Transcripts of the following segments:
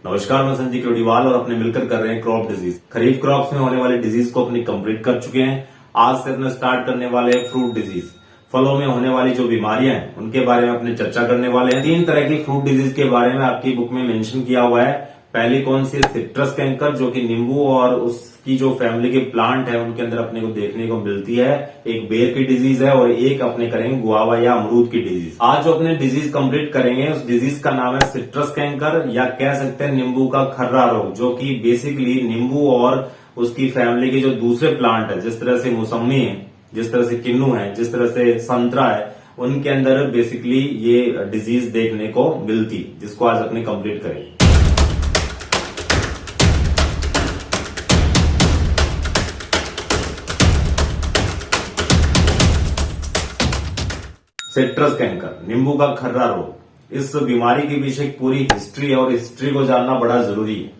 नमस्कार, मैं संजीव क्रोडीवाल और अपने मिलकर कर रहे हैं क्रॉप डिजीज। खरीफ क्रॉप्स में होने वाले डिजीज को अपनी कंप्लीट कर चुके हैं। आज से अपने स्टार्ट करने वाले हैं फ्रूट डिजीज। फलों में होने वाली जो बीमारियां हैं उनके बारे में अपने चर्चा करने वाले हैं। 3 तरह की फ्रूट डिजीज के बारे में आपकी बुक में मेंशन किया हुआ है। पहली कौन सी है? सिट्रस कैंकर, जो कि नींबू और उसकी जो फैमिली के प्लांट है उनके अंदर अपने को देखने को मिलती है। एक बेर की डिजीज है और एक अपने करेंगे गुआवा या अमरूद की डिजीज। आज जो अपने डिजीज कंप्लीट करेंगे उस डिजीज का नाम है सिट्रस कैंकर, या कह सकते हैं नींबू का खर्रा रोग, जो कि बेसिकली नींबू और उसकी फैमिली के जो दूसरे प्लांट है, जिस तरह से मौसमी है, जिस तरह से किन्नू है, जिस तरह से संतरा है, उनके अंदर बेसिकली ये डिजीज देखने को मिलती, जिसको आज अपने कंप्लीट करेंगे। सिट्रस कैंकर, नींबू का खर्रा रोग। इस बीमारी के पीछे एक पूरी हिस्ट्री है और हिस्ट्री को जानना बड़ा जरूरी है।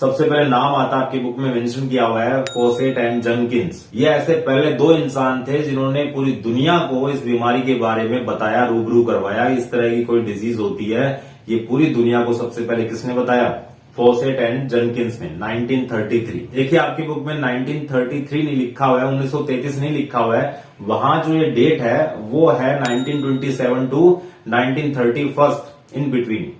सबसे पहले नाम आता आपकी बुक में मेंशन किया हुआ है फॉसेट एंड जेनकिंस। ये ऐसे पहले 2 इंसान थे जिन्होंने पूरी दुनिया को इस बीमारी के बारे में बताया, रूबरू करवाया। इस तरह की कोई डिजीज होती है, ये पूरी दुनिया को सबसे पहले किसने बताया? फॉसेट एंड जेनकिंस ने 1933। देखिए आपकी बुक में 1933 नहीं लिखा हुआ है, 1933 नहीं लिखा हुआ है। वहां जो ये डेट है वो है 1927 टू 1931, इन बिटवीन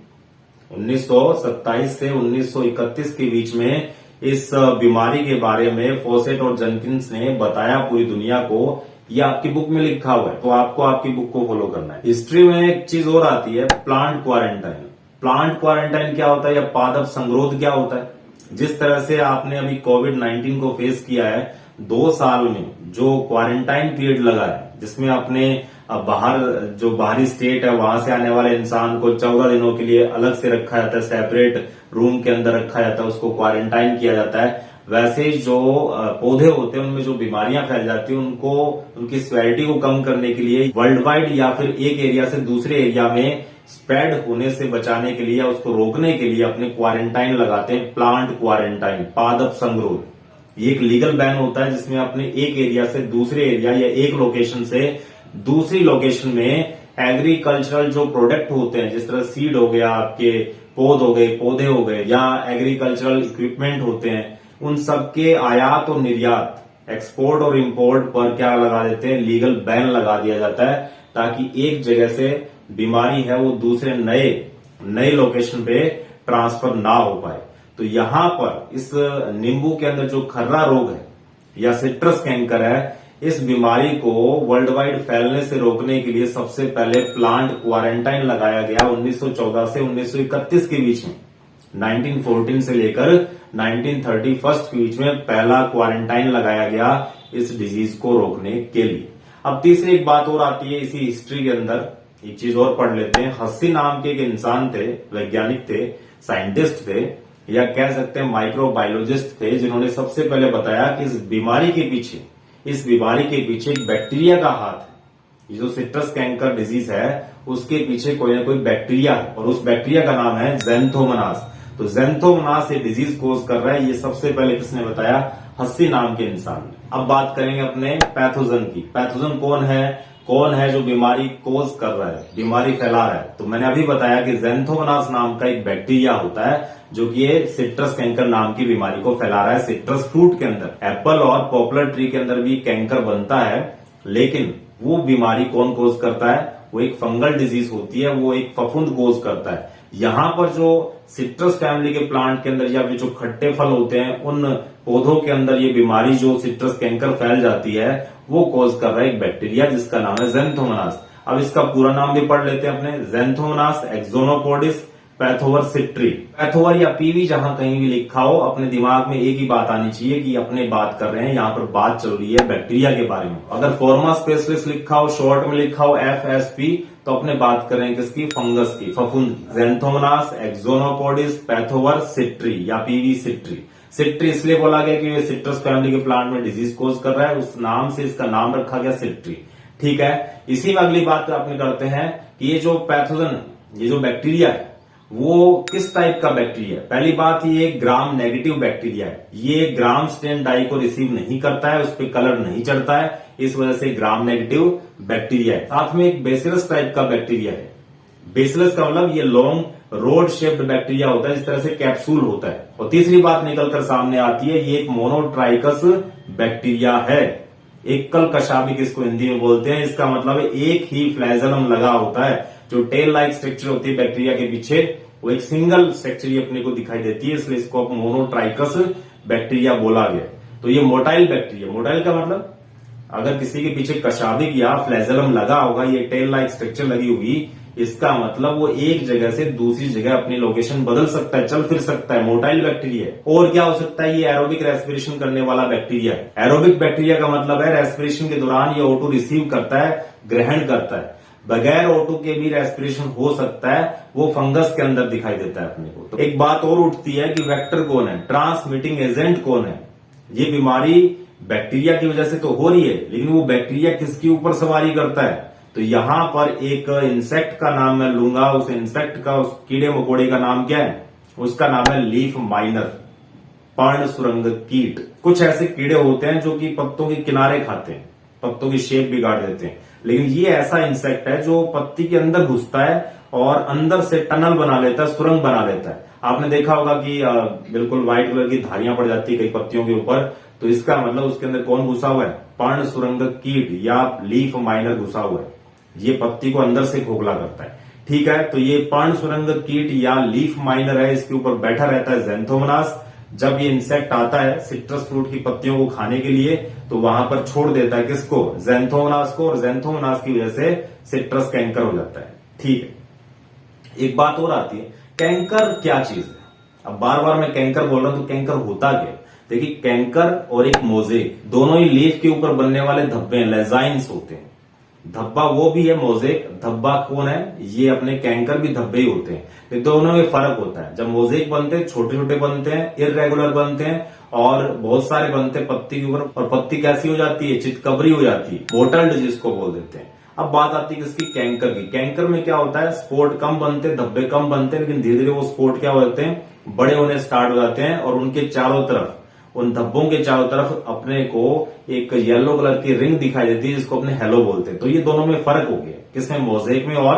1927 से 1931 के बीच में इस बीमारी के बारे में फॉसेट और जेनकिंस ने बताया पूरी दुनिया को। ये आपकी बुक में लिखा हुआ है, तो आपको आपकी बुक को फॉलो करना है। हिस्ट्री में एक चीज और आती है, प्लांट क्वारंटाइन। प्लांट क्वारंटाइन क्या होता है या पादप संगरोध क्या होता है? जिस तरह से आपने अभी कोविड-19 को फेस किया है, 2 साल में जो क्वारंटाइन पीरियड लगा है, जिसमें आपने बाहर जो बाहरी स्टेट है वहां से आने वाले इंसान को 14 दिनों के लिए अलग से रखा जाता है, सेपरेट रूम के अंदर रखा जाता है, उसको क्वारंटाइन किया जाता है। वैसे जो पौधे होते हैं उनमें जो बीमारियां फैल जाती है उनको, उनकी सिवियरिटी को कम करने के लिए वर्ल्ड वाइड या फिर एक एरिया से दूसरे एरिया में स्प्रेड होने से बचाने के लिए या उसको रोकने के लिए अपने क्वारंटाइन लगाते हैं, प्लांट क्वारंटाइन, पादप संगरोध। ये एक लीगल बैन होता है जिसमें अपने एक एरिया से दूसरे एरिया या एक लोकेशन से दूसरी लोकेशन में एग्रीकल्चरल जो प्रोडक्ट होते हैं, जिस तरह सीड हो गया, आपके पौधे हो गए या एग्रीकल्चरल इक्विपमेंट होते हैं, उन सबके आयात और निर्यात, एक्सपोर्ट और इंपोर्ट पर क्या लगा देते हैं? लीगल बैन लगा दिया जाता है, ताकि एक जगह से बीमारी है वो दूसरे नए लोकेशन पे ट्रांसफर ना हो पाए। तो यहां पर इस नींबू के अंदर जो खर्रा रोग है या सिट्रस कैंकर है, इस बीमारी को वर्ल्ड वाइड फैलने से रोकने के लिए सबसे पहले प्लांट क्वारंटाइन लगाया गया 1914 से 1931 के बीच में। 1914 से लेकर 1931 के बीच में पहला क्वारंटाइन लगाया गया इस डिजीज को रोकने के लिए। अब तीसरी एक बात और आती है इसी हिस्ट्री के अंदर, एक चीज और पढ़ लेते हैं। हस्सी नाम के एक इंसान थे, वैज्ञानिक थे, साइंटिस्ट थे, या कह सकते हैं माइक्रोबायोलॉजिस्ट थे, जिन्होंने सबसे पहले बताया कि इस बीमारी के पीछे एक बैक्टीरिया का हाथ है। ये जो सिट्रस कैंकर डिजीज है उसके पीछे कोई ना कोई बैक्टीरिया है और उस बैक्टीरिया का नाम है ज़ैंथोमोनास। तो ज़ैंथोमोनास ये डिजीज कोज कर रहा है, ये सबसे पहले किसने बताया? हस्सी नाम के इंसान ने। अब बात करेंगे अपने पैथोजन की। पैथोजन कौन है जो बीमारी कोज कर रहा है, बीमारी फैला रहा है? तो मैंने अभी बताया कि ज़ैंथोमोनास नाम का एक बैक्टीरिया होता है जो कि ये सिट्रस कैंकर नाम की बीमारी को फैला रहा है। सिट्रस फ्रूट के अंदर, एप्पल और पॉपुलर ट्री के अंदर भी कैंकर बनता है, लेकिन वो बीमारी कौन कोज करता है? वो एक फंगल डिजीज होती है, वो एक फफूंद कोज करता है। यहां पर जो सिट्रस फैमिली के प्लांट के अंदर या फिर जो खट्टे फल होते हैं उन पौधों के अंदर ये बीमारी जो सिट्रस कैंकर फैल जाती है वो कोज कर रहा है एक बैक्टीरिया जिसका नाम है ज़ैंथोमोनास। अब इसका पूरा नाम भी पढ़ लेते हैं अपने, ज़ैंथोमोनास एक्सोनोपोडिस पैथोवर सिट्री। पैथोवर या पीवी जहां कहीं भी लिखा हो, अपने दिमाग में एक ही बात आनी चाहिए कि अपने बात कर रहे हैं, यहाँ पर बात चल रही है बैक्टीरिया के बारे में। अगर फॉर्मा स्पेशलिस्ट लिखा हो, शॉर्ट में लिखा हो FSP, तो अपने बात कर रहे हैं किसकी? फंगस की, फफूंद की। ज़ैंथोमोनास एक्सोनोपोडिस पैथोवर सिट्री या पीवी सिट्री। सिट्री इसलिए बोला गया कि ये सिट्रस फैमिली के प्लांट में डिजीज कोज कर रहा है, उस नाम से इसका नाम रखा गया सिट्री। ठीक है, इसी में अगली बात अपने करते हैं कि ये जो पैथोजन है, ये जो बैक्टीरिया है, वो किस टाइप का बैक्टीरिया है? पहली बात, ये ग्राम नेगेटिव बैक्टीरिया है। ये ग्राम स्टेन डाई को रिसीव नहीं करता है, उस पर कलर नहीं चढ़ता है, इस वजह से ग्राम नेगेटिव बैक्टीरिया है। साथ में एक बेसिलस टाइप का बैक्टीरिया है। बेसिलस का मतलब ये लॉन्ग रोड शेप्ड बैक्टीरिया होता है, इस तरह से कैप्सूल होता है। और तीसरी बात निकलकर सामने आती है, ये एक मोनोट्राइकस बैक्टीरिया है। एकल कशाभिक इसको हिंदी में बोलते हैं। इसका मतलब है एक ही फ्लैजलम लगा होता है। जो टेल लाइक स्ट्रक्चर होती है बैक्टीरिया के पीछे, वो एक सिंगल स्ट्रक्चर ही अपने को दिखाई देती है, इसलिए इसको मोनोट्राइकस बैक्टीरिया बोला गया। तो ये मोटाइल बैक्टीरिया, मोटाइल का मतलब अगर किसी के पीछे कशाभिक या फ्लैजलम लगा होगा, ये टेल लाइक स्ट्रक्चर लगी होगी, इसका मतलब वो एक जगह से दूसरी जगह अपनी लोकेशन बदल सकता है, चल फिर सकता है, मोटाइल बैक्टीरिया है। और क्या हो सकता है, ये एरोबिक रेस्पिरेशन करने वाला बैक्टीरिया है। एरोबिक बैक्टीरिया का मतलब है रेस्पिरेशन के दौरान ये O2 रिसीव करता है, ग्रहण करता है। बगैर O2 के भी रेस्पिरेशन हो सकता है, वो फंगस के अंदर दिखाई देता है अपने को। तो एक बात और उठती है कि वेक्टर कौन है, ट्रांसमिटिंग एजेंट कौन है। ये बीमारी बैक्टीरिया की वजह से तो हो रही है, लेकिन वो बैक्टीरिया किसके ऊपर सवारी करता है। तो यहां पर एक इंसेक्ट का नाम मैं लूंगा, उस इंसेक्ट का, उस कीड़े मकोड़े का नाम क्या है, उसका नाम है लीफ माइनर, पर्ण सुरंग कीट। कुछ ऐसे कीड़े होते हैं जो कि पत्तों के किनारे खाते हैं, पत्तों की शेप बिगाड़ देते हैं, लेकिन ये ऐसा इंसेक्ट है जो पत्ती के अंदर घुसता है और अंदर से टनल बना लेता है, सुरंग बना लेता है। आपने देखा होगा कि बिल्कुल व्हाइट कलर की धारियां पड़ जाती है कई पत्तियों के ऊपर, तो इसका मतलब उसके अंदर कौन घुसा हुआ है, पर्ण सुरंग कीट या लीफ माइनर घुसा हुआ है। ये पत्ती को अंदर से खोखला करता है। ठीक है, तो ये पर्ण सुरंग कीट या लीफ माइनर है, इसके ऊपर बैठा रहता है ज़ैंथोमोनास। जब ये इंसेक्ट आता है सिट्रस फ्रूट की पत्तियों को खाने के लिए, तो वहां पर छोड़ देता है किसको, ज़ैंथोमोनास को, और ज़ैंथोमोनास की वजह से सिट्रस कैंकर हो जाता है। ठीक है, एक बात और आती है, कैंकर क्या चीज है। अब बार बार मैं कैंकर बोल रहा हूं, तो कैंकर होता क्या। देखिए, कैंकर और एक मोजेक दोनों ही लीफ के ऊपर बनने वाले धब्बे लेजाइन्स होते हैं। धब्बा वो भी है, मोजेक धब्बा कौन है, ये अपने कैंकर भी धब्बे ही होते हैं। तो दोनों में फर्क होता है। जब मोजेक बनते हैं छोटे छोटे बनते हैं, इररेगुलर बनते हैं, और बहुत सारे बनते हैं पत्ती के ऊपर, और पत्ती कैसी हो जाती है, चितकबरी हो जाती है, बोटल्ड जिसको बोल देते हैं। अब बात आती है किसकी, कैंकर की। कैंकर में क्या होता है, स्पोर्ट कम बनते हैं, धब्बे कम बनते हैं, लेकिन धीरे धीरे वो स्पोर्ट क्या होते हैं, बड़े होने स्टार्ट हो जाते हैं, और उनके चारों तरफ, उन धब्बों के चारों तरफ अपने को एक येलो कलर की रिंग दिखाई देती है, जिसको अपने हेलो बोलते हैं। तो ये दोनों में फर्क हो गया, किसमें, मोजेक में और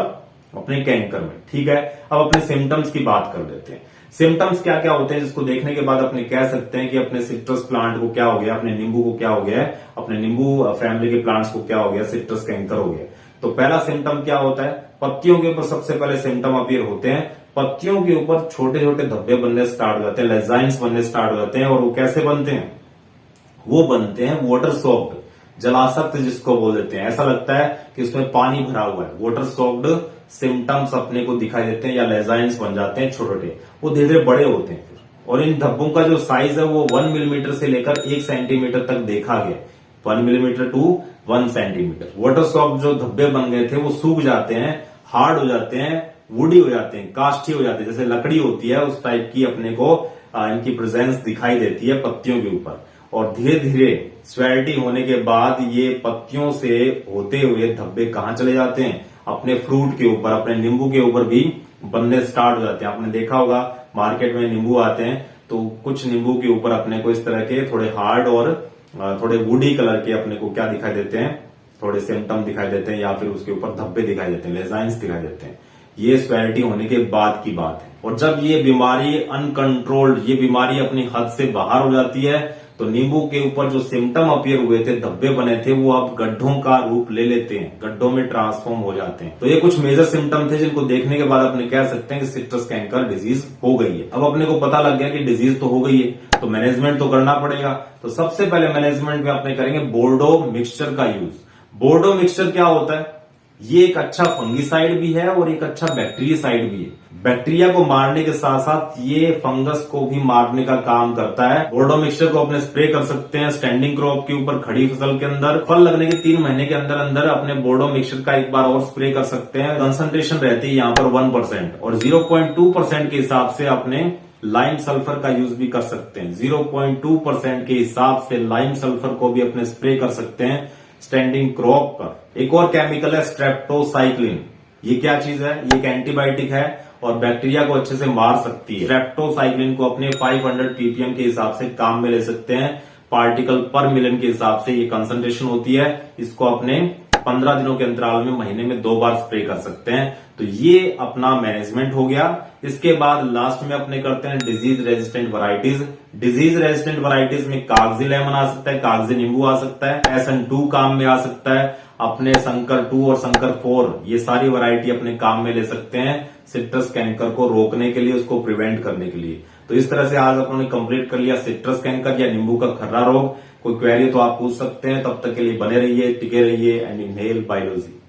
अपने कैंकर में। ठीक है, अब अपने सिम्टम्स की बात कर लेते हैं। सिम्टम्स क्या क्या होते हैं, जिसको देखने के बाद अपने कह सकते हैं कि अपने सिट्रस प्लांट को क्या हो गया, अपने नींबू को क्या हो गया है, अपने नींबू फैमिली के प्लांट्स को क्या हो गया, सिट्रस कैंकर हो गया। तो पहला सिम्टम क्या होता है, पत्तियों के ऊपर सबसे पहले सिम्टम अपीयर होते हैं। पत्तियों के ऊपर छोटे छोटे धब्बे बनने स्टार्ट हो जाते हैं, लेजाइन्स बनने स्टार्ट हो जाते हैं। और वो कैसे बनते हैं, वो बनते हैं वाटर सॉक्ड, जलासक्त जिसको बोल देते हैं। ऐसा लगता है कि उसमें पानी भरा हुआ है। वाटर सॉक्ड सिम्टम्स अपने को दिखाई देते हैं, या लेजाइन्स बन जाते हैं छोटे छोटे, वो धीरे धीरे बड़े होते हैं फिर। और इन धब्बों का जो साइज है वो 1 मिलीमीटर से लेकर 1 सेंटीमीटर तक देखा गया, 1 millimetre to 1 centimetre. Water soaked जो धब्बे बन गए थे वो सूख जाते हैं, हार्ड हो जाते हैं, वुडी हो जाते हैं, काष्ठी हो जाते हैं, जैसे लकड़ी होती है उस टाइप की अपने को इनकी प्रेजेंस दिखाई देती है पत्तियों के ऊपर। और धीरे धीरे स्वेल्टी होने के बाद ये पत्तियों से होते हुए धब्बे कहाँ चले जाते हैं, अपने फ्रूट के ऊपर, अपने नींबू के ऊपर भी बनने स्टार्ट हो जाते हैं। आपने देखा होगा मार्केट में नींबू आते हैं, तो कुछ नींबू के ऊपर अपने को इस तरह के थोड़े हार्ड और थोड़े वुडी कलर के अपने को क्या दिखाई देते हैं, थोड़े सिम्टम दिखाई देते हैं, या फिर उसके ऊपर धब्बे दिखाई देते हैं, लेजाइन्स दिखाई देते हैं। ये स्वेलिटी होने के बाद की बात है। और जब ये बीमारी अनकंट्रोल्ड, ये बीमारी अपनी हद से बाहर हो जाती है, तो नींबू के ऊपर जो सिम्टम अपीयर हुए थे, धब्बे बने थे, वो अब गड्ढों का रूप ले लेते हैं, गड्ढों में ट्रांसफॉर्म हो जाते हैं। तो ये कुछ मेजर सिम्टम थे जिनको देखने के बाद अपने कह सकते हैं कि सिट्रस कैंकर डिजीज हो गई है। अब अपने को पता लग गया कि डिजीज तो हो गई है, तो मैनेजमेंट तो करना पड़ेगा। तो सबसे पहले मैनेजमेंट में अपने करेंगे बोर्डो मिक्सचर का यूज। बोर्डो मिक्सचर क्या होता है, ये एक अच्छा फंगिसाइड भी है और एक अच्छा बैक्टीरियासाइड भी है। बैक्टीरिया को मारने के साथ साथ ये फंगस को भी मारने का काम करता है। बोर्डो मिक्सचर को अपने स्प्रे कर सकते हैं स्टैंडिंग क्रॉप के ऊपर, खड़ी फसल के अंदर। फल लगने के 3 महीने के अंदर अंदर अपने बोर्डो मिक्सचर का एक बार और स्प्रे कर सकते हैं। कंसंट्रेशन रहती है यहाँ पर 1%, और 0.2% के हिसाब से अपने लाइम सल्फर का यूज भी कर सकते हैं। 0.2% के हिसाब से लाइम सल्फर को भी अपने स्प्रे कर सकते हैं स्टैंडिंग क्रॉप पर। एक और केमिकल है स्ट्रेप्टोसाइक्लिन। ये क्या चीज है, ये एक एंटीबायोटिक है और बैक्टीरिया को अच्छे से मार सकती है। स्ट्रेप्टोसाइक्लिन को अपने 500 ppm के हिसाब से काम में ले सकते हैं। पार्टिकल पर मिलियन के हिसाब से ये कंसंट्रेशन होती है। इसको अपने 15 दिनों के अंतराल में महीने में 2 बार स्प्रे कर सकते हैं। तो ये अपना मैनेजमेंट हो गया। इसके बाद लास्ट में अपने करते हैं disease resistant varieties. Disease resistant varieties में कागजी लेमन आ सकता है, कागजी नींबू आ सकता है, SN2 काम में आ सकता है, अपने संकर 2 और संकर 4 ये सारी वैरायटी अपने काम में ले सकते हैं सिट्रस कैंकर को रोकने के लिए, उसको प्रिवेंट करने के लिए। तो इस तरह से आज अपने कंप्लीट कर लिया सिट्रस कैंकर या नींबू का खर्रा रोग। कोई क्वेरी तो आप पूछ सकते हैं, तब तक के लिए बने रहिए, टिके रहिए एंड इनहेल बायोलॉजी।